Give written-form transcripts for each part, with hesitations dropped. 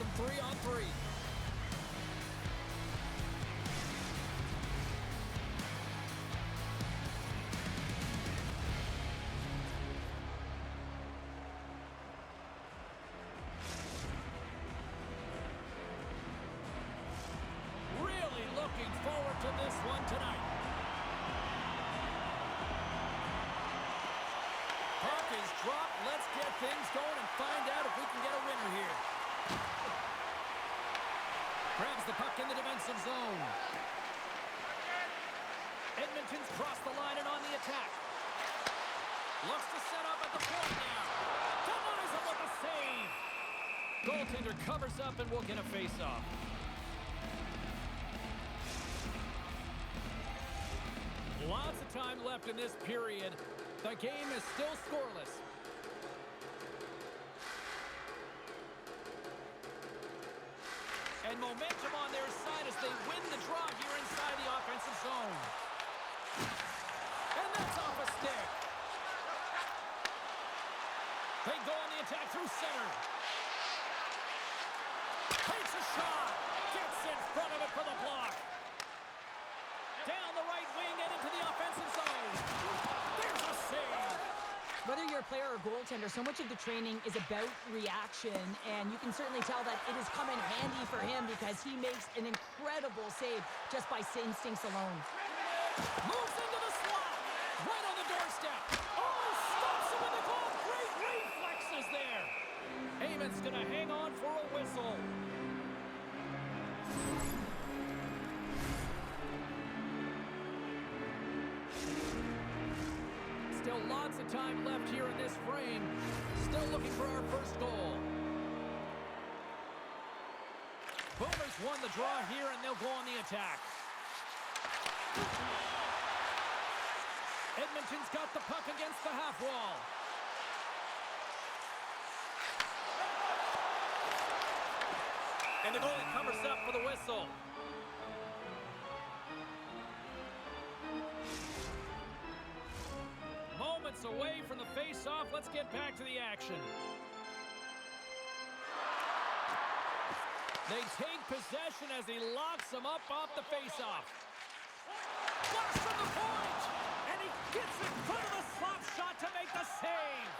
some 3-on-3. Really looking forward to this one tonight. Puck is dropped. Let's get things going and find out if we can get a winner here. Grabs the puck in the defensive zone. Edmonton's crossed the line and on the attack. Looks to set up at the point now. Denies him with a save. Goaltender covers up and will get a face-off. Lots of time left in this period. The game is still scoreless. And momentum on their side as they win the draw here inside the offensive zone. And that's off a stick. They go on the attack through center. Takes a shot. Gets in front of it for the block. Down the right wing and into the offensive zone. There's a save. Whether you're a player or goaltender, so much of the training is about reaction, and you can certainly tell that it has come in handy for him because he makes an incredible save just by instincts alone. Moves into the slot. Right on the doorstep. Oh, stops him with the glove. Great reflexes there. Heyman's going to hang on for a whistle. Still lots of time left here in this frame. Still looking for our first goal. Boomers won the draw here, and they'll go on the attack. Edmonton's got the puck against the half wall. And the goalie covers up for the whistle. Moments away from the face-off. Let's get back to the action. They take possession as he locks him up off the face-off. Flash from the point! And he gets in front of the slot shot to make the save.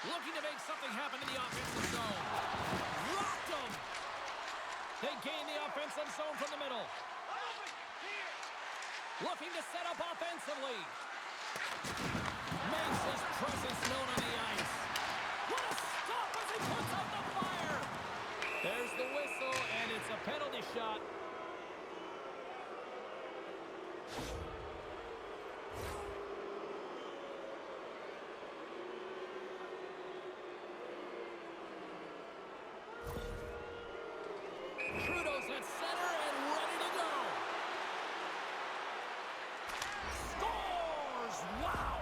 Looking to make something happen in the offensive zone. Rocked him! They gain the offensive zone from the middle. Looking to set up offensively. Makes his presence known on the ice. What a stop as he puts out the fire! There's the whistle, and it's a penalty shot. Trudeau's at center and ready to go. Wow!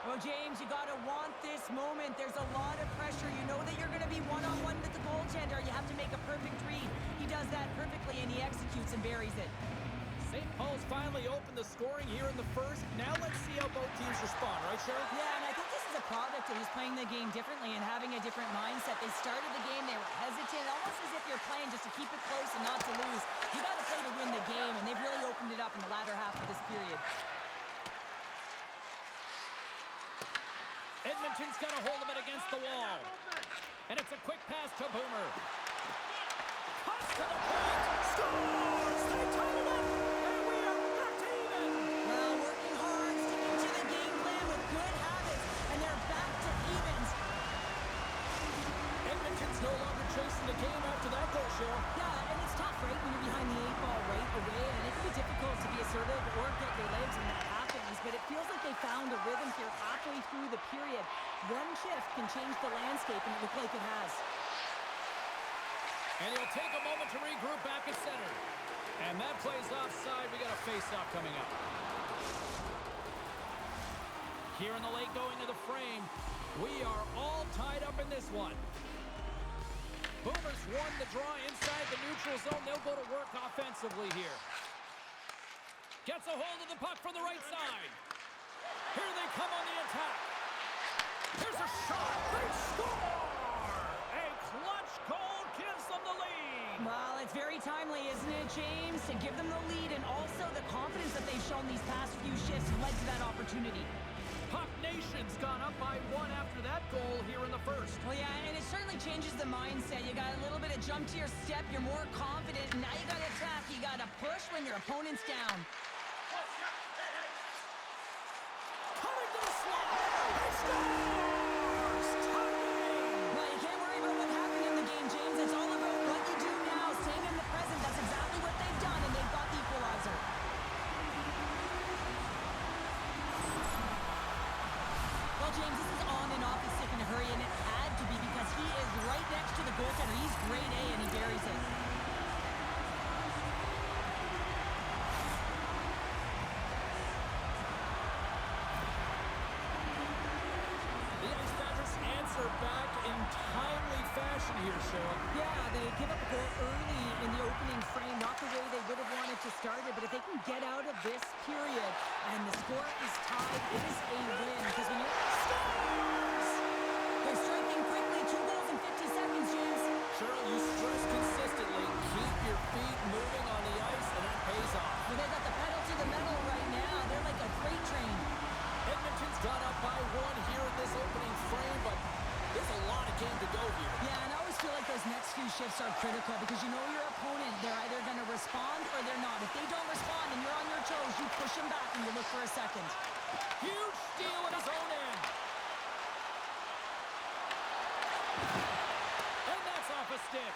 Well, James, you got to want this moment. There's a lot of pressure. You know that you're going to be one-on-one with the goaltender. You have to make a perfect read. He does that perfectly, and he executes and buries it. St. Paul's finally opened the scoring here in the first. Now let's see how both teams respond, right, Cheryl? Yeah, and I think this is a product of just playing the game differently and having a different mindset. They started the game, they were hesitant, almost as if you're playing just to keep it close and not to lose. You got to play to win the game, and they've really opened it up in the latter half of this period. Edmonton's got a hold of it against the wall. And it's a quick pass to Boomer. Cuts to the point. Scores! They tie it up! And we are back to even! Well, working hard, sticking to the game plan with good habits, and they're back to evens. Edmonton's no longer chasing the game after that goal, Cheryl. Yeah, and it's tough, right, when you're behind the 8-ball right away, and it can be difficult to be assertive or get your legs when that happens, but it feels like they found a rhythm here halfway through the period. One shift can change the landscape, and it looks like it has. And he'll take a moment to regroup back at center. And that plays offside. We got a face-off coming up. Here in the late going of the frame, we are all tied up in this one. Boomers won the draw inside the neutral zone. They'll go to work offensively here. Gets a hold of the puck from the right side. Here they come on the attack. There's a shot. They score! A clutch goal gives them the lead. Well, it's very timely, isn't it, James? To give them the lead and also the confidence that they've shown these past few shifts led to that opportunity. Puck Nation's gone up by 1 after that goal here in the first. Well, yeah, and it certainly changes the mindset. You got a little bit of jump to your step. You're more confident. And now you got to attack. You got to push when your opponent's down. Coming to the slot. He scores! Tying! Well, you can't worry about what happened in the game, James. It's all about what you do now, staying in the present. That's exactly what they've done, and they've got the equalizer. Well, James, this is on and off. He's sick in a hurry, and it had to be because he is right next to the goaltender. He's grade A, and he buries it. The Honeybadgers answer back in timely fashion here, Cheryl. Yeah, they give up a goal early in the opening frame, not the way they would have wanted to start it, but if they can get out of this period and the score is tied, it is a win. Because when you're stars, they're striking quickly, 2 goals in 50 seconds, James. Cheryl, you stress consistently. Keep your feet moving on the ice, and that pays off. Well, they got the pedal to the metal right now. They're like a freight train. Edmonton's gone up by 1 here in this opening frame, but there's a lot of game to go here. Yeah, and I always feel like those next few shifts are critical because you know your opponent, they're either going to respond or they're not. If they don't respond and you're on your toes, you push them back and you look for a second. Huge steal at his own end. And that's off a stick.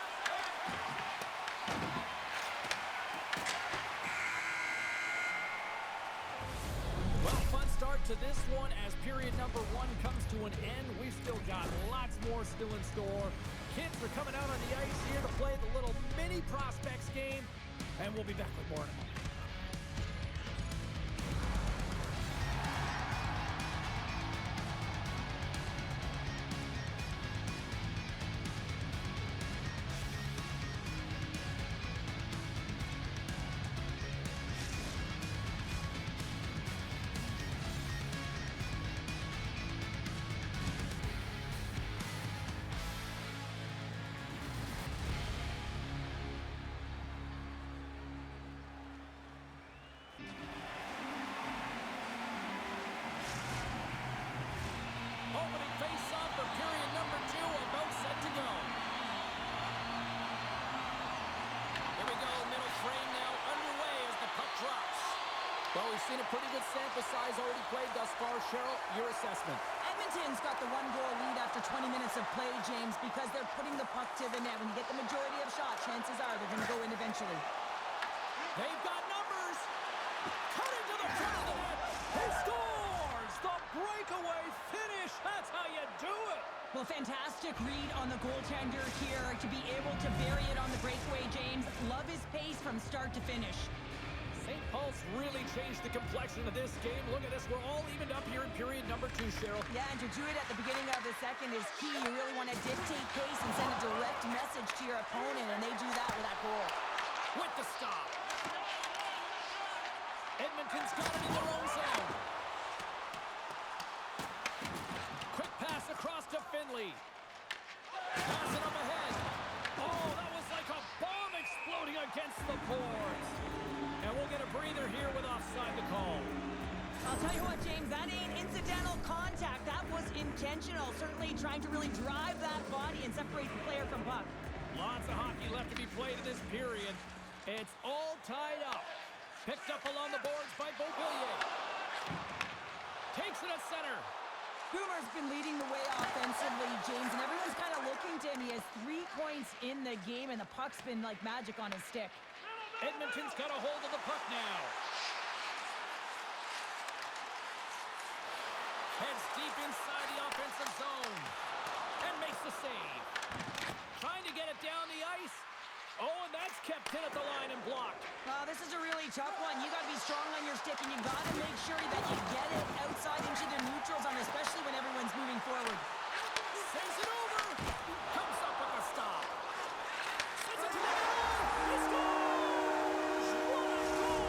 Well, fun start to this one as period number 1 comes to an end. We've still got lots more still in store. Kids are coming out on the ice here to play the little mini prospects game, and we'll be back with more in a moment. Opening face-off for period number 2, about set to go. Here we go, middle frame now underway as the puck drops. Well, we've seen a pretty good sample size already played thus far. Cheryl, your assessment. Edmonton's got the 1-goal lead after 20 minutes of play, James, because they're putting the puck to the net. When you get the majority of shots, chances are they're going to go in eventually. They've got numbers. Cutting to the front of the net. He scores! The breakaway finish. That's how you do it. Well, fantastic read on the goaltender here to be able to bury it on the breakaway, James. Love his pace from start to finish. St. Paul's really changed the complexion of this game. Look at this. We're all evened up here in period number 2, Cheryl. Yeah, and to do it at the beginning of the second is key. You really want to dictate pace and send a direct message to your opponent, and they do that with that goal. With the stop. Edmonton's got it in their own zone. Quick pass across to Finley. Pass it up ahead. Oh, that was like a bomb exploding against the boards. And we'll get a breather here with offside the call. I'll tell you what, James, that ain't incidental contact. That was intentional. Certainly trying to really drive that body and separate the player from puck. Lots of hockey left to be played in this period. It's all tied up. Picked up along the boards by Beauvillier. Takes it at center. Boomer's been leading the way offensively, James, and everyone's kind of looking to him. He has 3 points in the game, and the puck's been like magic on his stick. Edmonton's got a hold of the puck now. Heads deep inside the offensive zone. And makes the save. Trying to get it down the ice. Oh, and that's kept in at the line and blocked. This is a really tough one. You got to be strong on your stick, and you got to make sure that you get it outside into the neutral zone, especially when everyone's moving forward. Sends it over. Comes up with a stop. Sends it to the middle. He scores! What a goal!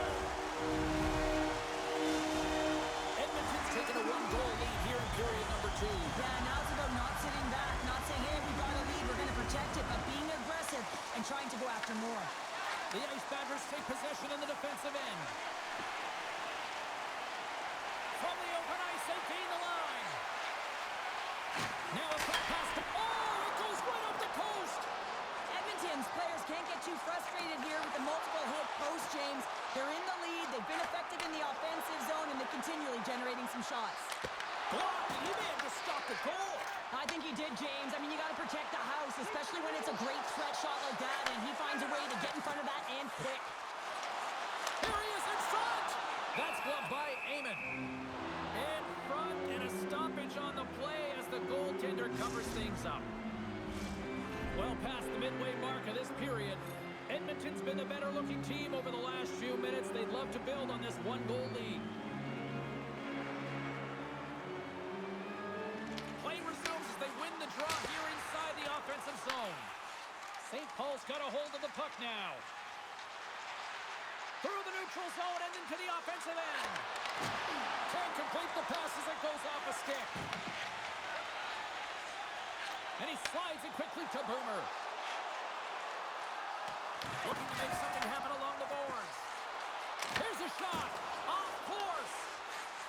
Edmonton's taken a 1-goal lead here in period number 2. Yeah, offensive zone, and they're continually generating some shots. Blocked, and he may have just stopped the goal. I think he did, James. I mean, you got to protect the house, especially when it's a great threat shot like that, and he finds a way to get in front of that and quick. Here he is in front. That's gloved by Eamon. In front, and a stoppage on the play as the goaltender covers things up. Well past the midway mark of this period, Edmonton's been the better-looking team over the last few minutes. They'd love to build on this one-goal lead. Play resumes as they win the draw here inside the offensive zone. St. Paul's got a hold of the puck now. Through the neutral zone and into the offensive end. Can't complete the pass as it goes off a stick. And he slides it quickly to Boomer. Looking to make something happen along the boards. Here's a shot. Off course.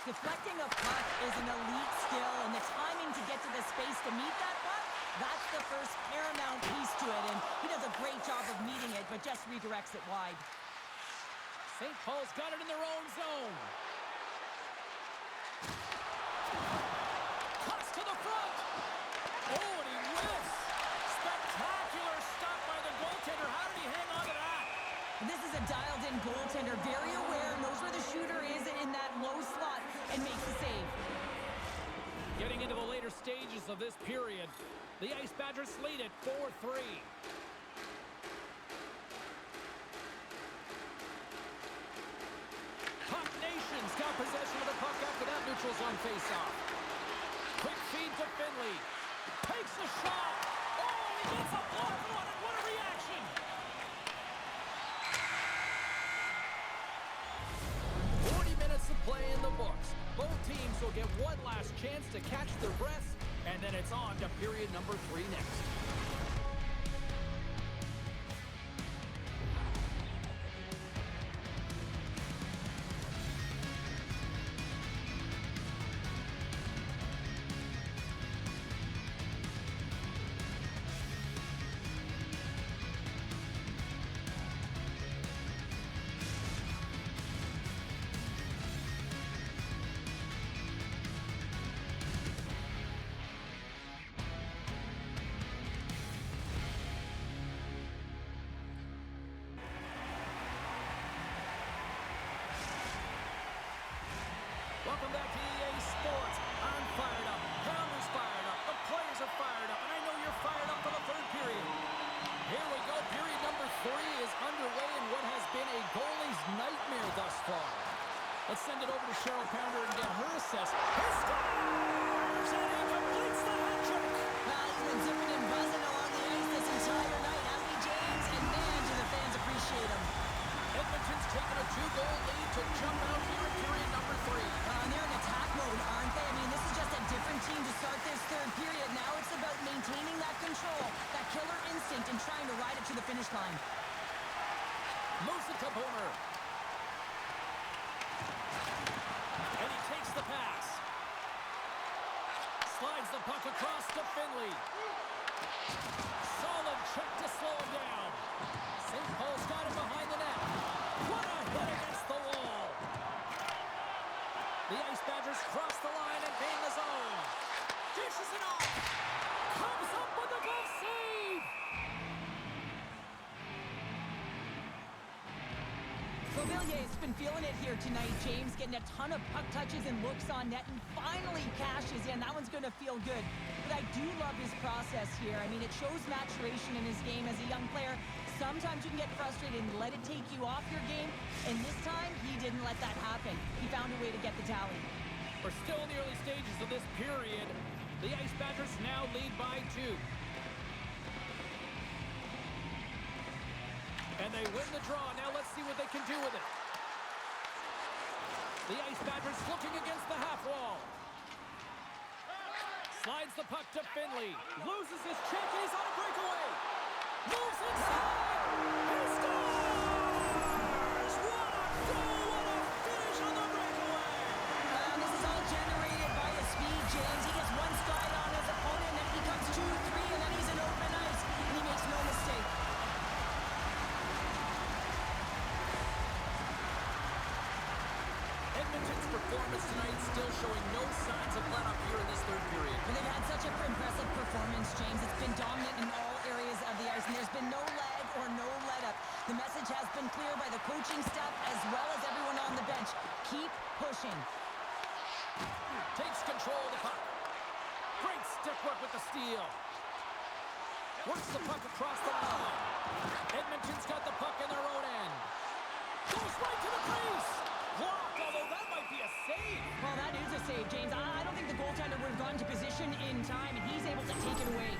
Deflecting a puck is an elite skill, and the timing to get to the space to meet that puck, that's the first paramount piece to it, and he does a great job of meeting it, but just redirects it wide. St. Paul's got it in their own zone. Cuts to the front. Oh, and he whiffs. Spectacular stop by the goaltender. How did he hang on to that? This is a dialed-in goaltender, very aware, knows where the shooter is in that low slot, and makes the save. Getting into the later stages of this period, the Ice Badgers lead it 4-3. Puck Nation's got possession of the puck after that neutral zone faceoff. Quick feed to Finley. Takes the shot. Oh, he gets a block on it. What a reaction. 40 minutes of play in the books. Both teams will get one last chance to catch their breaths, and then it's on to period number 3 next. Welcome back to EA Sports. I'm fired up. Hammer's fired up. The players are fired up. And I know you're fired up for the third period. Here we go. Period number 3 is underway in what has been a goalie's nightmare thus far. Let's send it over to Cheryl Pounder and get her assessment. He scores! And he completes the hat trick. He's been zipping and buzzing along the ice this entire night, hasn't he, James? And man, do the fans appreciate him. Edmonton's taken a 2-goal lead to jump out here in period number 3. And they're in attack mode, aren't they? I mean, this is just a different team to start this third period. Now it's about maintaining that control, that killer instinct, and trying to ride it to the finish line. Moves it to Boomer. And he takes the pass. Slides the puck across to Finley. Solid check to slow him down. St. Paul's got him behind the net. What a hit against the wall. The Ice Badgers cross the line and gain the zone. Dishes it off. Comes up with a glove save. Beauvillier's been feeling it here tonight, James, getting a ton of puck touches and looks on net, and finally cashes in. That one's going to feel good. But I do love his process here. I mean, it shows maturation in his game as a young player. Sometimes you can get frustrated and let it take you off your game, and this time, he didn't let that happen. He found a way to get the tally. We're still in the early stages of this period. The Ice Badgers now lead by 2. And they win the draw. Now let's see what they can do with it. The Ice Badgers looking against the half wall. Slides the puck to Finley. Loses his check, and he's on a breakaway. Moves inside. He scores! What a goal! What a finish on the breakaway! This is all generated by his speed, James. He gets one stride on his opponent, and he comes 2, 3, and then he's in open ice, and he makes no mistake. Edmonton's performance tonight still showing no signs of let up here in this third period. Well, they've had such a impressive performance, James. It's been dominant in all areas of the ice, and there's been no lag or no let-up. The message has been clear by the coaching staff as well as everyone on the bench. Keep pushing. Takes control of the puck. Great stick work with the steal. Works the puck across the line. Edmonton's got the puck in their own end. Goes right to the crease. Blocked, although that might be a save. Well, that is a save, James. I don't think the goaltender would have gone to position in time, and he's able to take it away.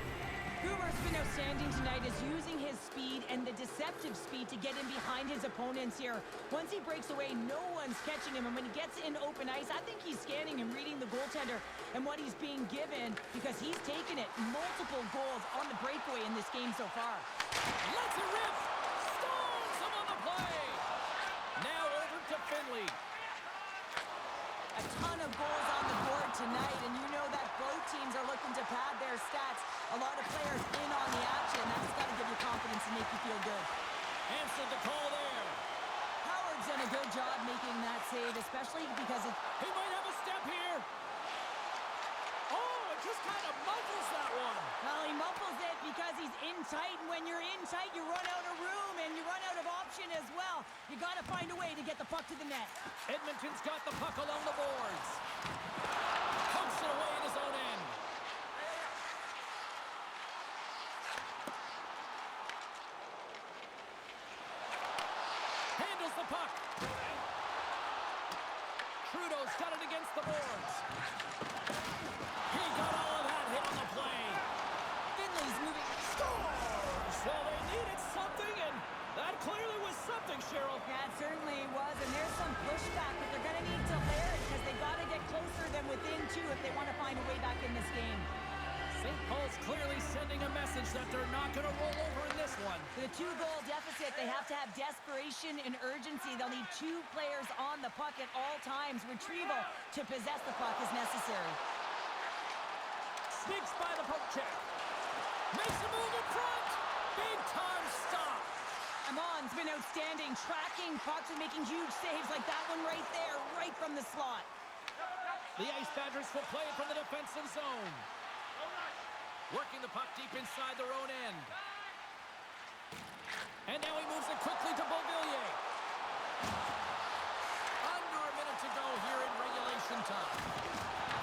Gruber's been outstanding tonight, is using his speed and the deceptive speed to get in behind his opponents here. Once he breaks away, no one's catching him, and when he gets in open ice, I think he's scanning and reading the goaltender and what he's being given, because he's taken it multiple goals on the breakaway in this game so far. Lets it rip. Stones him on the play. Now over to Finley. A ton of goals on the board tonight, and you know that both teams are looking to pad their stats. A lot of players in on the action. That's got to give you confidence and make you feel good. Answered the call there. Howard's done a good job making that save, especially because it... He might have a step here. Oh, it just kind of muffles that one. Well, he muffles it because he's in tight, and when you're in tight, you run out of room, and you run out of option as well. You got to find a way to get the puck to the net. Edmonton's got the puck along the boards. Pumps it away in his own end. Handles the puck. Trudeau's got it against the boards. He got all of that hit on the play. Finley's moving. Scores! Well, they needed something, and that clearly was something, Cheryl. Yeah, it certainly was, and there's some pushback, but they're going to need to layer it because they got to get closer than within two if they want to find a way back in this game. St. Paul's clearly sending a message that they're not going to roll over in this one. With a two-goal deficit, they have to have desperation and urgency. They'll need two players on the puck at all times. Retrieval to possess the puck is necessary. Sneaks by the poke check. Makes a move in front. Big time stop. Amon's been outstanding, tracking pucks and making huge saves like that one right there, right from the slot. The EASHL will play it from the defensive zone. Working the puck deep inside their own end. And now he moves it quickly to Beauvillier. Under a minute to go here in regulation time.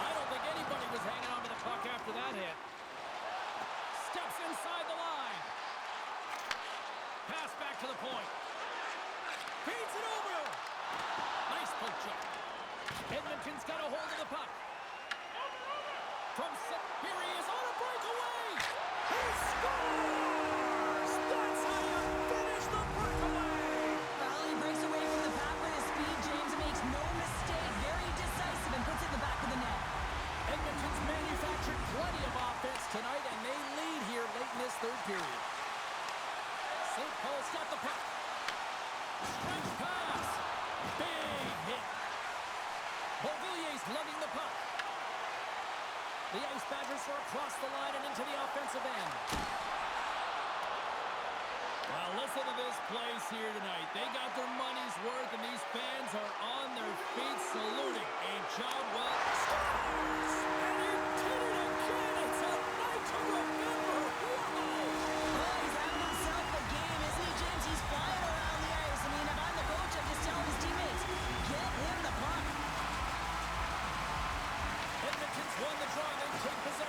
I don't think anybody was hanging on to the puck after that hit. Steps inside the line. Pass back to the point. Feeds it over. Nice poke check. Edmonton's got a hold of the puck. Here he is on a breakaway. He scores! That's how you finish the breakaway. Well, he breaks away from the pack with his speed, James, and makes no mistake. Very decisive and puts it in the back of the net. Edmonton's manufactured plenty of offense tonight, and they lead here late in this third period. St. Paul's got the puck. Straight pass. Big hit. Beauvillier's lugging the puck. The EASHL are across the line and into the offensive end. Well, listen to this place here tonight. They got their money's worth, and these fans are on their feet saluting. A job well scores! And he did it again! It's a night to remember! Wow! Oh, he's having himself a game, isn't he, James? He's flying around the ice. I mean, if I'm the coach, I'm just telling his teammates, get him the puck. Edmonton's won the draw. They take possession.